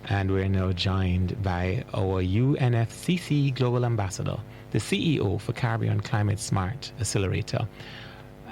And we're now joined by our UNFCCC Global Ambassador, the CEO for Caribbean Climate Smart Accelerator,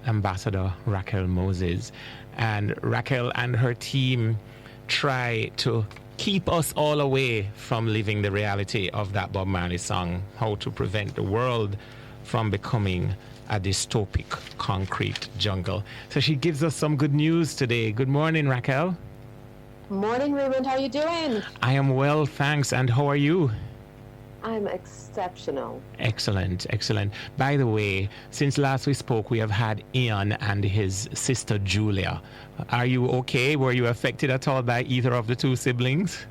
Ambassador Racquel Moses. And Racquel and her team try to keep us all away from living the reality of that Bob Marley song, how to prevent the world from becoming a dystopic concrete jungle. So she gives us some good news today. Good morning, Racquel. Morning, Raymond. How are you doing? I am well, thanks. And how are you? I'm exceptional. Excellent, excellent. By the way, since last we spoke, we have had Ian and his sister Julia. Are you okay? Were you affected at all by either of the two siblings?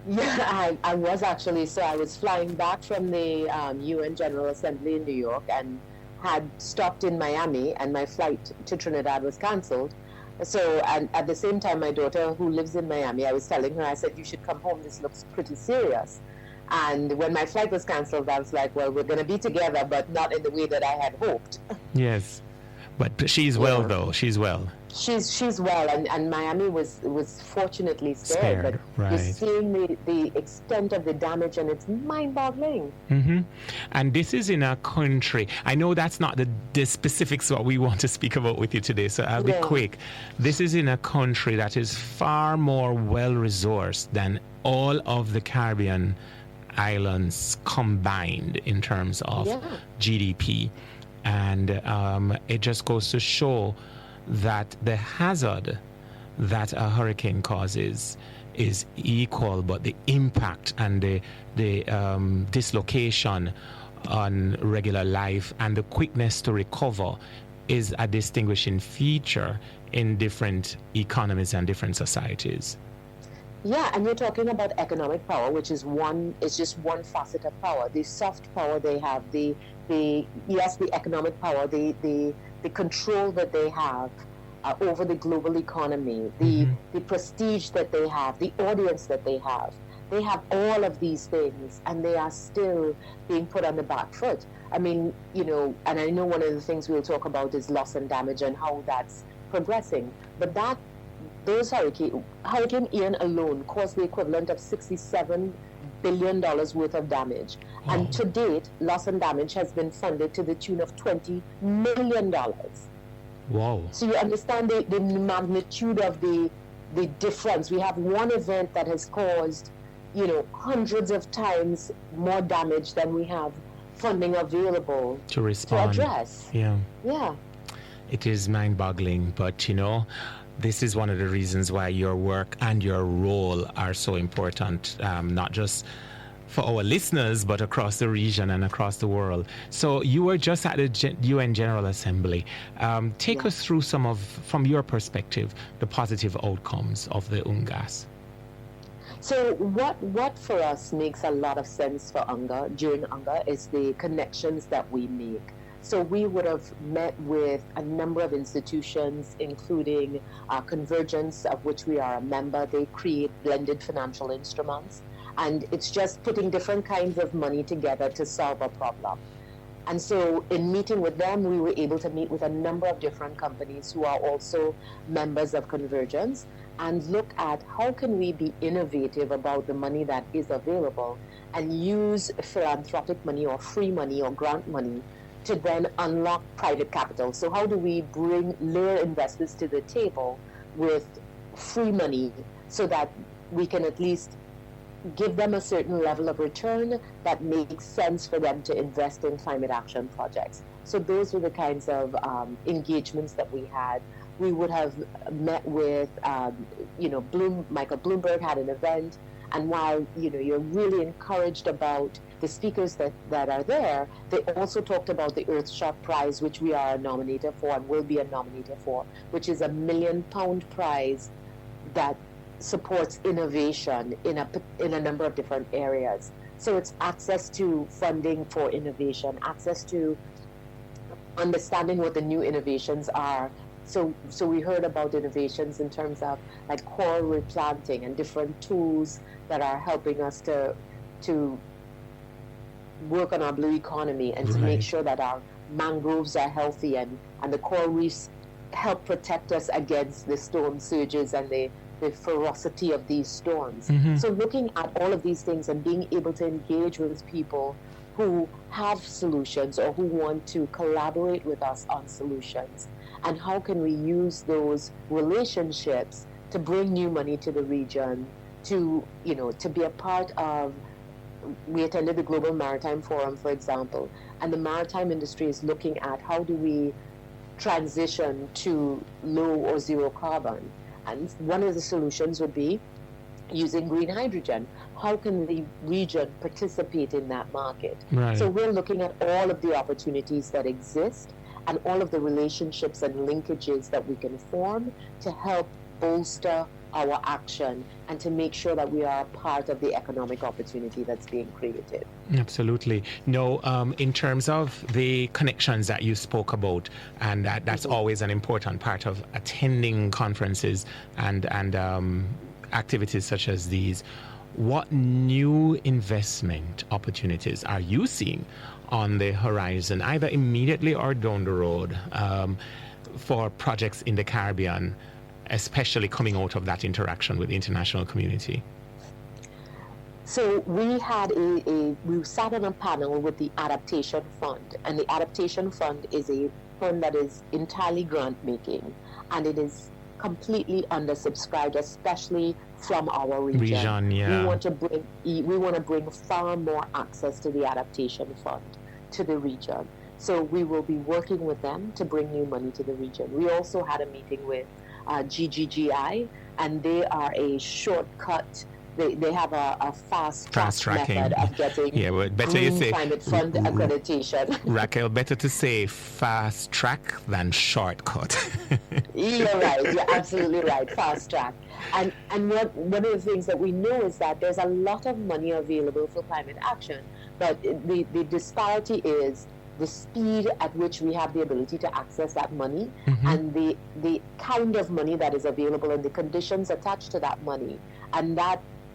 Yeah, I was actually. So I was flying back from the UN General Assembly in New York and had stopped in Miami, and my flight to Trinidad was canceled. So, and at the same time, my daughter, who lives in Miami, I was telling her, I said, you should come home. This looks pretty serious. And when my flight was canceled, I was like, well, we're going to be together, but not in the way that I had hoped. Yes. But she's well, though. She's well. She's well, and Miami was fortunately spared. But you're seeing the extent of the damage, and it's mind-boggling. Mm-hmm. And this is in a country. I know that's not the specifics what we want to speak about with you today, so I'll be quick. This is in a country that is far more well-resourced than all of the Caribbean islands combined in terms of GDP. And it just goes to show that the hazard that a hurricane causes is equal, but the impact and the dislocation on regular life and the quickness to recover is a distinguishing feature in different economies and different societies. Yeah, and you're talking about economic power, which is just one facet of power. The soft power they have, the economic power, the control that they have over the global economy, the prestige that they have, the audience that they have. They have all of these things, and they are still being put on the back foot. I mean, and I know one of the things we'll talk about is loss and damage and how that's progressing. But those Hurricane Ian alone caused the equivalent of $67 billion worth of damage. Wow. And to date, loss and damage has been funded to the tune of $20 million. Wow. So you understand the magnitude of the difference. We have one event that has caused, hundreds of times more damage than we have funding available to respond. To address. Yeah. Yeah. It is mind-boggling, but this is one of the reasons why your work and your role are so important, not just for our listeners, but across the region and across the world. So you were just at the UN General Assembly. Take us through from your perspective, the positive outcomes of the UNGAS. So what for us makes a lot of sense for during UNGA is the connections that we make. So we would have met with a number of institutions, including Convergence, of which we are a member. They create blended financial instruments, and it's just putting different kinds of money together to solve a problem. And so in meeting with them, we were able to meet with a number of different companies who are also members of Convergence and look at how can we be innovative about the money that is available and use philanthropic money or free money or grant money to then unlock private capital. So how do we lure investors to the table with free money so that we can at least give them a certain level of return that makes sense for them to invest in climate action projects? So those were the kinds of engagements that we had. We would have met with, Michael Bloomberg had an event, and while you're really encouraged about the speakers that are there, they also talked about the Earthshot Prize, which we are a nominator for and will be a nominator for, which is a £1 million prize that supports innovation in a number of different areas. So it's access to funding for innovation, access to understanding what the new innovations are. So we heard about innovations in terms of like coral replanting and different tools that are helping us to work on our blue economy and to make sure that our mangroves are healthy and the coral reefs help protect us against the storm surges and the the ferocity of these storms. Mm-hmm. So looking at all of these things and being able to engage with people who have solutions or who want to collaborate with us on solutions, and how can we use those relationships to bring new money to the region, to be a part of. We attended the Global Maritime Forum, for example, and the maritime industry is looking at how do we transition to low or zero carbon. And one of the solutions would be using green hydrogen. How can the region participate in that market? Right. So we're looking at all of the opportunities that exist and all of the relationships and linkages that we can form to help bolster our action and to make sure that we are part of the economic opportunity that's being created. Absolutely. No, in terms of the connections that you spoke about, and that's always an important part of attending conferences and activities such as these, what new investment opportunities are you seeing on the horizon, either immediately or down the road, for projects in the Caribbean, especially coming out of that interaction with the international community? So we sat on a panel with the Adaptation Fund, and the Adaptation Fund is a fund that is entirely grant making, and it is completely undersubscribed, especially from our region. Yeah. We want to bring far more access to the Adaptation Fund to the region. So we will be working with them to bring new money to the region. We also had a meeting with GGGI, and they are a shortcut. They have a fast tracking method of getting Green Climate Fund accreditation. Racquel, better to say fast track than shortcut. You're right. You're absolutely right. Fast track. And one of the things that we know is that there's a lot of money available for climate action, but the disparity is the speed at which we have the ability to access that money, and the kind of money that is available and the conditions attached to that money, and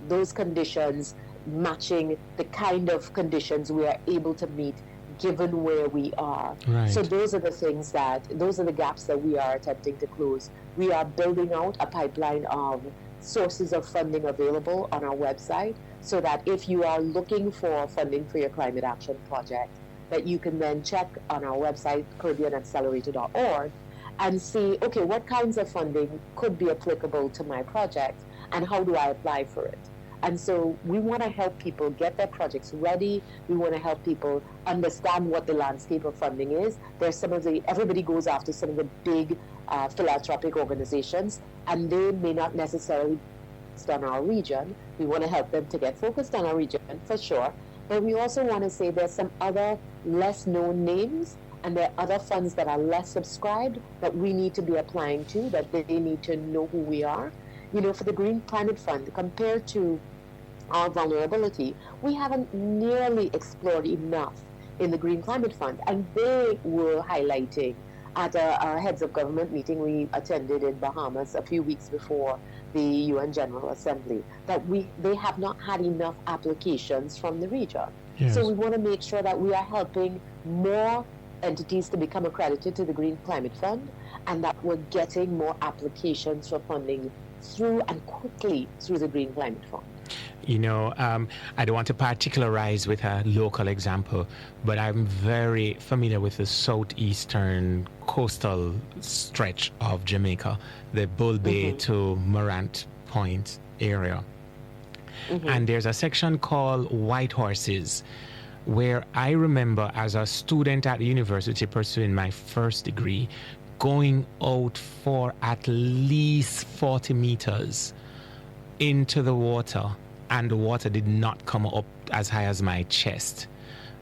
those conditions matching the kind of conditions we are able to meet given where we are. Right. So those are the gaps that we are attempting to close. We are building out a pipeline of sources of funding available on our website, so that if you are looking for funding for your climate action project, that you can then check on our website, CaribbeanAccelerator.org, and see, okay, what kinds of funding could be applicable to my project, and how do I apply for it? And so we want to help people get their projects ready. We want to help people understand what the landscape of funding is. Everybody goes after some of the big philanthropic organizations, and they may not necessarily be focused on our region. We want to help them to get focused on our region for sure. But we also want to say there's some other less known names, and there are other funds that are less subscribed that we need to be applying to, that they need to know who we are. For the Green Climate Fund, compared to our vulnerability, we haven't nearly explored enough in the Green Climate Fund. And they were highlighting at a heads of government meeting we attended in Bahamas a few weeks before the UN General Assembly, that they have not had enough applications from the region. Yes. So we want to make sure that we are helping more entities to become accredited to the Green Climate Fund, and that we're getting more applications for funding through and quickly through the Green Climate Fund. I don't want to particularize with a local example, but I'm very familiar with the southeastern coastal stretch of Jamaica, the Bull Bay to Morant Point area. And there's a section called White Horses, where I remember as a student at the university pursuing my first degree, going out for at least 40 meters into the water, and the water did not come up as high as my chest.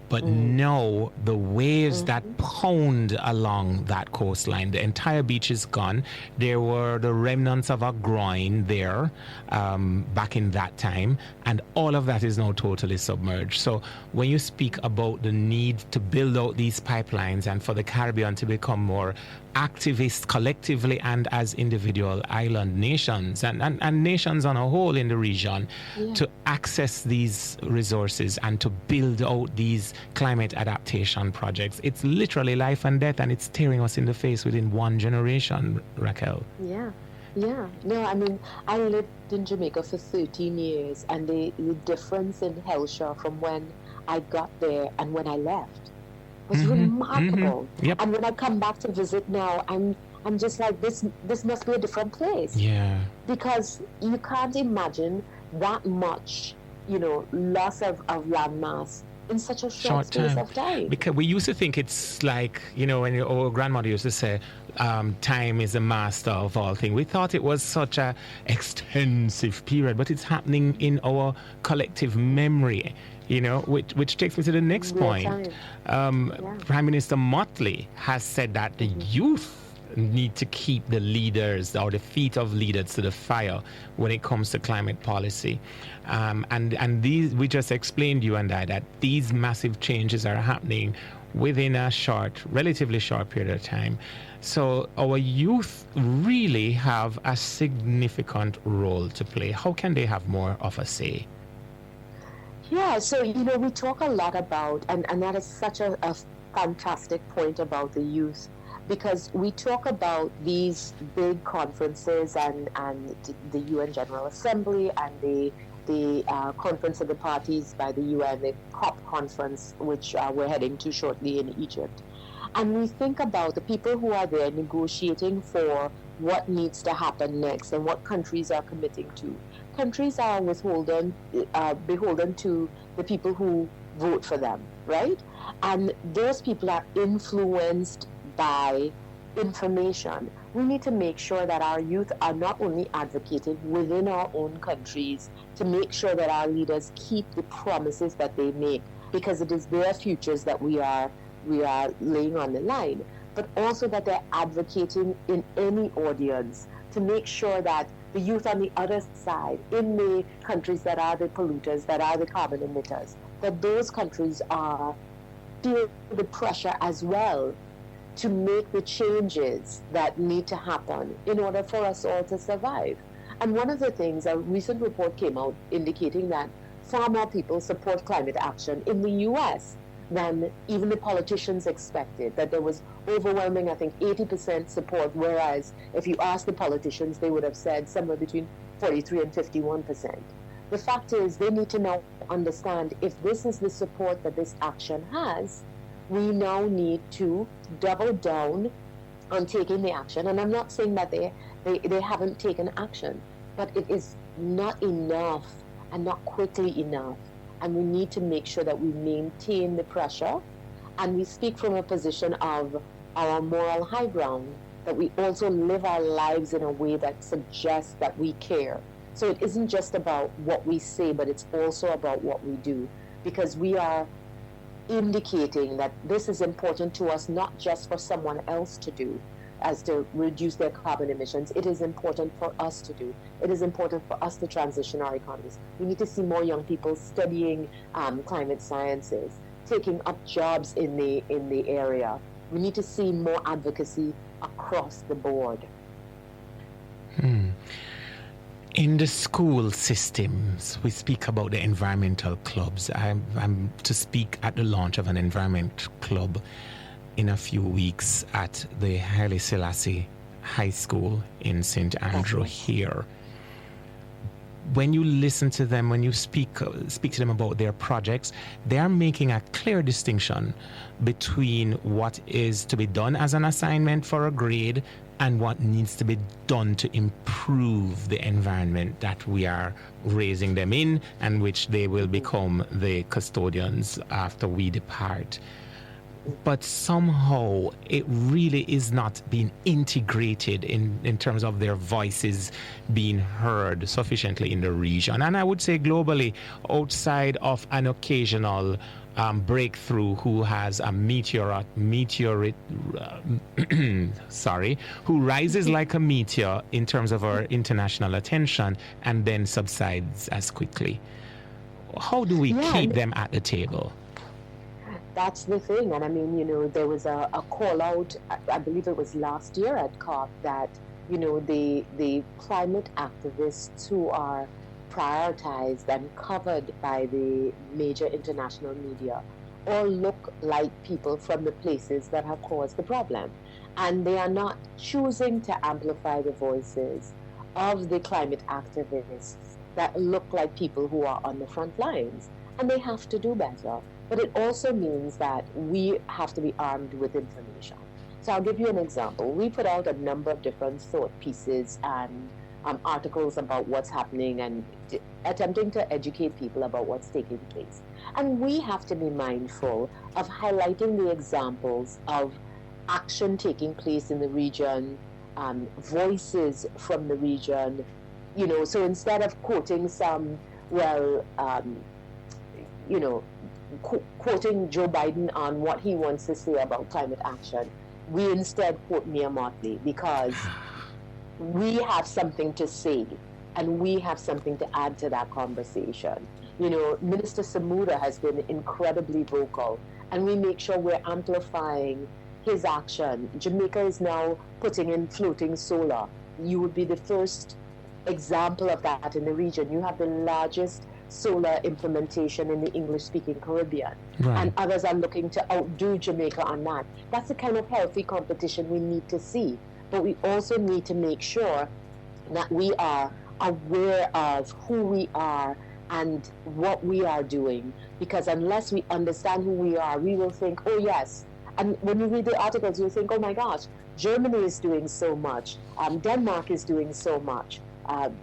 But now the waves that pound along that coastline, the entire beach is gone. There were the remnants of a groin there back in that time, and all of that is now totally submerged. So when you speak about the need to build out these pipelines and for the Caribbean to become more activist collectively and as individual island nations and nations on a whole in the region to access these resources and to build out these climate adaptation projects, it's literally life and death, and it's staring us in the face within one generation, Racquel. Yeah. Yeah, no, I mean, I lived in Jamaica for 13 years, and the difference in Hellshire from when I got there and when I left was remarkable. Yep. And when I come back to visit now, I'm just like, this must be a different place. Yeah. Because you can't imagine that much, loss of landmass in such a short space of time. Because we used to think it's like, when our grandmother used to say, time is a master of all things. We thought it was such a extensive period, but it's happening in our collective memory, which takes me to the next point. Prime Minister Motley has said that the youth need to keep the leaders or the feet of leaders to the fire when it comes to climate policy. And these, we just explained, you and I, that these massive changes are happening within a relatively short period of time. So our youth really have a significant role to play. How can they have more of a say? Yeah, so, we talk a lot about, and that is such a fantastic point about the youth, because we talk about these big conferences and the UN General Assembly and the Conference of the Parties by the UN, the COP conference, which we're heading to shortly in Egypt. And we think about the people who are there negotiating for what needs to happen next and what countries are committing to. Countries are beholden to the people who vote for them, right? And those people are influenced by information. We need to make sure that our youth are not only advocating within our own countries to make sure that our leaders keep the promises that they make, because it is their futures that we are laying on the line, but also that they're advocating in any audience to make sure that the youth on the other side, in the countries that are the polluters, that are the carbon emitters, that those countries are feeling the pressure as well to make the changes that need to happen in order for us all to survive. And one of the things, a recent report came out indicating that far more people support climate action in the US than even the politicians expected, that there was overwhelming, I think, 80% support, whereas if you ask the politicians, they would have said somewhere between 43 and 51%. The fact is, they need to now understand if this is the support that this action has, we now need to double down on taking the action. And I'm not saying that they haven't taken action, but it is not enough and not quickly enough. And we need to make sure that we maintain the pressure, and we speak from a position of our moral high ground, that we also live our lives in a way that suggests that we care. So it isn't just about what we say, but it's also about what we do, because we are indicating that this is important to us, not just for someone else to do, as to reduce their carbon emissions. It is important for us to do. It is important for us to transition our economies. We need to see more young people studying climate sciences, taking up jobs in the area. We need to see more advocacy across the board. In the school systems, we speak about the environmental clubs. I'm to speak at the launch of an environment club in a few weeks at the Haile Selassie High School in St. Andrew here. When you listen to them, when you speak to them about their projects, they are making a clear distinction between what is to be done as an assignment for a grade and what needs to be done to improve the environment that we are raising them in, and which they will become the custodians after we depart. But somehow it really is not being integrated in terms of their voices being heard sufficiently in the region. And I would say globally, outside of an occasional breakthrough who has a who rises like a meteor in terms of our international attention and then subsides as quickly. How do we keep them at the table? That's the thing. And I mean, there was a call out, I believe it was last year at COP, that, the climate activists who are prioritized and covered by the major international media all look like people from the places that have caused the problem. And they are not choosing to amplify the voices of the climate activists that look like people who are on the front lines, and they have to do better. But it also means that we have to be armed with information. So I'll give you an example. We put out a number of different thought pieces and articles about what's happening and attempting to educate people about what's taking place. And we have to be mindful of highlighting the examples of action taking place in the region, voices from the region. So instead of quoting some, quoting Joe Biden on what he wants to say about climate action, we instead quote Mia Motley, because we have something to say and we have something to add to that conversation. Minister Samuda has been incredibly vocal, and we make sure we're amplifying his action. Jamaica is now putting in floating solar. You would be the first example of that in the region. You have the largest solar implementation in the English-speaking Caribbean. Right. And others are looking to outdo Jamaica on that. That's the kind of healthy competition we need to see. But we also need to make sure that we are aware of who we are and what we are doing. Because unless we understand who we are, we will think, oh yes. And when you read the articles, you think, oh my gosh, Germany is doing so much. Denmark is doing so much. And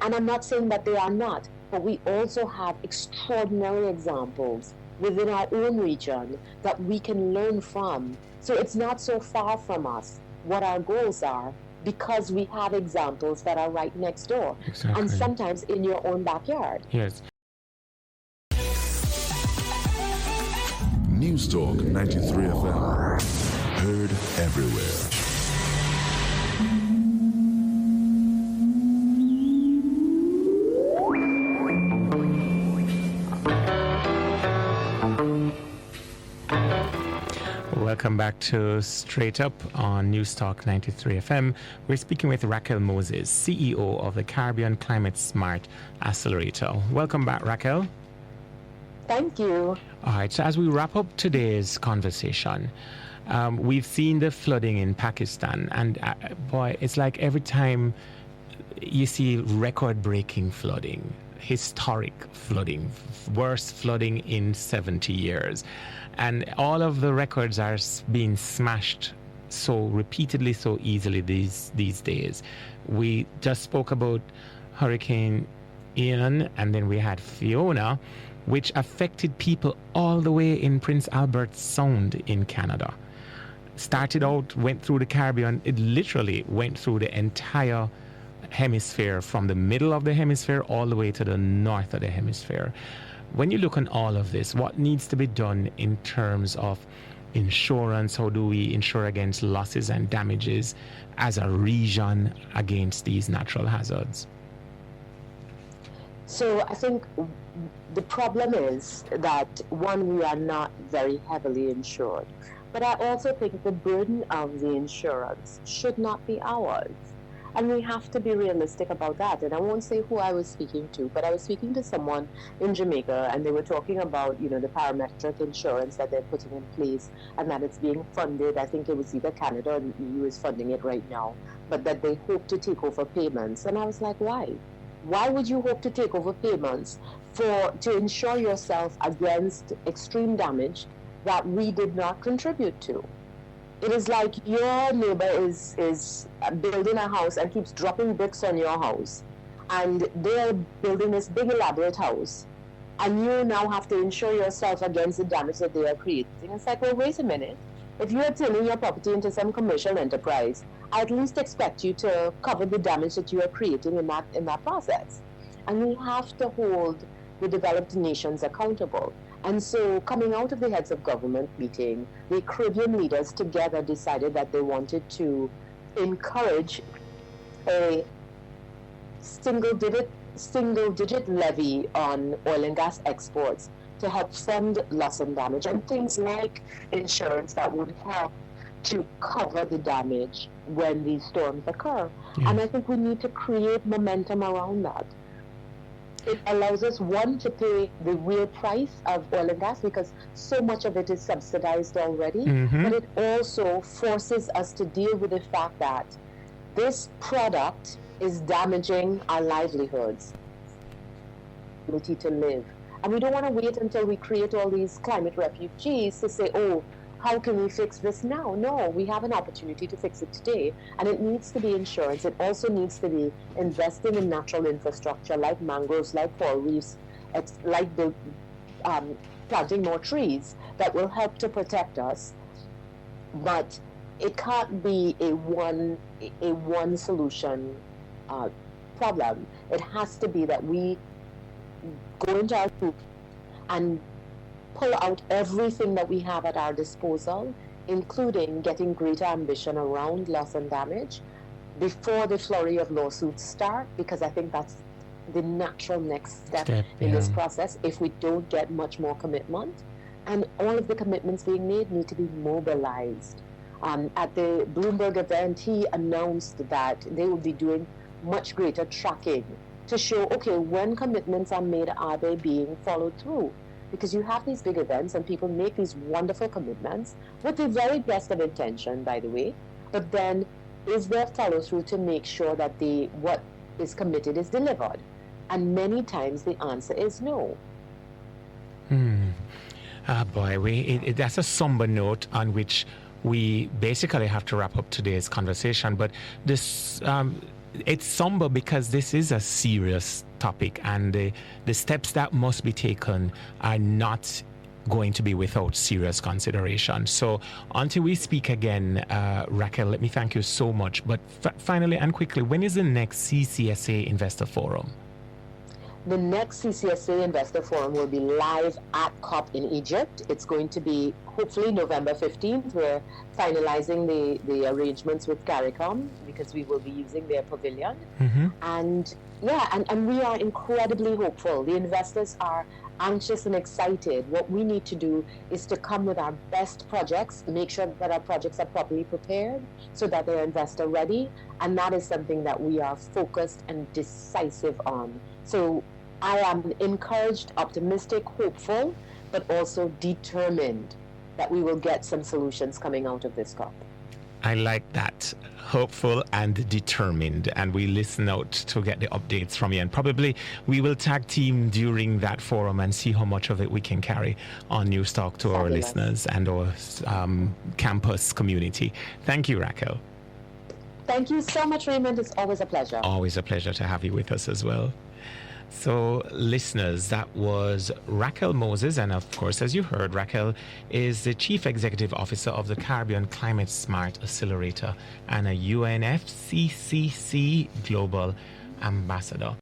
I'm not saying that they are not, but we also have extraordinary examples within our own region that we can learn from. So it's not so far from us what our goals are, because we have examples that are right next door. Exactly. And sometimes in your own backyard. Yes. News Talk 93 FM. Heard everywhere. Welcome back to Straight Up on News Talk 93 FM. We're speaking with Racquel Moses, CEO of the Caribbean Climate Smart Accelerator. Welcome back, Racquel. Thank you. All right, so as we wrap up today's conversation, we've seen the flooding in Pakistan, and boy, it's like every time you see record-breaking flooding, historic flooding, worst flooding in 70 years. And all of the records are being smashed so repeatedly, so easily these days. We just spoke about Hurricane Ian, and then we had Fiona, which affected people all the way in Prince Albert Sound in Canada. Started out, went through the Caribbean. It literally went through the entire hemisphere, from the middle of the hemisphere all the way to the north of the hemisphere. When you look on all of this, what needs to be done in terms of insurance? How do we insure against losses and damages as a region against these natural hazards? So I think the problem is that, one, we are not very heavily insured. But I also think the burden of the insurance should not be ours. And we have to be realistic about that. And I won't say who I was speaking to, but I was speaking to someone in Jamaica, and they were talking about, the parametric insurance that they're putting in place, and that it's being funded. I think it was either Canada or the EU is funding it right now, but that they hope to take over payments. And I was like, why? Why would you hope to take over payments to insure yourself against extreme damage that we did not contribute to? It is like your neighbor is building a house and keeps dropping bricks on your house, and they're building this big elaborate house, and you now have to insure yourself against the damage that they are creating. It's like, well, wait a minute. If you are turning your property into some commercial enterprise, I at least expect you to cover the damage that you are creating in that process. And we have to hold the developed nations accountable. And so, coming out of the heads of government meeting, the Caribbean leaders together decided that they wanted to encourage a single-digit levy on oil and gas exports to help fund loss and damage, and things like insurance that would help to cover the damage when these storms occur. Yeah. And I think we need to create momentum around that. It allows us, one, to pay the real price of oil and gas, because so much of it is subsidized already, but it also forces us to deal with the fact that this product is damaging our livelihoods, ability to live. And we don't want to wait until we create all these climate refugees to say, oh, how can we fix this now? No, we have an opportunity to fix it today. And it needs to be insurance. It also needs to be investing in natural infrastructure like mangroves, like coral reefs, like planting more trees that will help to protect us. But it can't be a one solution problem. It has to be that we go into our group and pull out everything that we have at our disposal, including getting greater ambition around loss and damage before the flurry of lawsuits start, because I think that's the natural next step in this process if we don't get much more commitment. And all of the commitments being made need to be mobilized. At the Bloomberg event, he announced that they will be doing much greater tracking to show, okay, when commitments are made, are they being followed through? Because you have these big events and people make these wonderful commitments with the very best of intention, by the way, but then is there follow through to make sure that what is committed is delivered? And many times the answer is no. Boy, that's a somber note on which we basically have to wrap up today's conversation. But this, it's somber because this is a serious topic, and the steps that must be taken are not going to be without serious consideration. So until we speak again, Racquel, let me thank you so much. But finally and quickly, when is the next CCSA Investor Forum? The next CCSA Investor Forum will be live at COP in Egypt. It's going to be hopefully November 15th. We're finalizing the arrangements with CARICOM because we will be using their pavilion. And we are incredibly hopeful. The investors are anxious and excited. What we need to do is to come with our best projects, make sure that our projects are properly prepared so that they're investor ready. And that is something that we are focused and decisive on. So I am encouraged, optimistic, hopeful, but also determined that we will get some solutions coming out of this COP. I like that. Hopeful and determined. And we listen out to get the updates from you. And probably we will tag team during that forum and see how much of it we can carry on News Talk to our listeners and our campus community. Thank you, Racquel. Thank you so much, Raymond. It's always a pleasure. Always a pleasure to have you with us as well. So, listeners, that was Racquel Moses. And of course, as you heard, Racquel is the Chief Executive Officer of the Caribbean Climate Smart Accelerator and a UNFCCC Global Ambassador.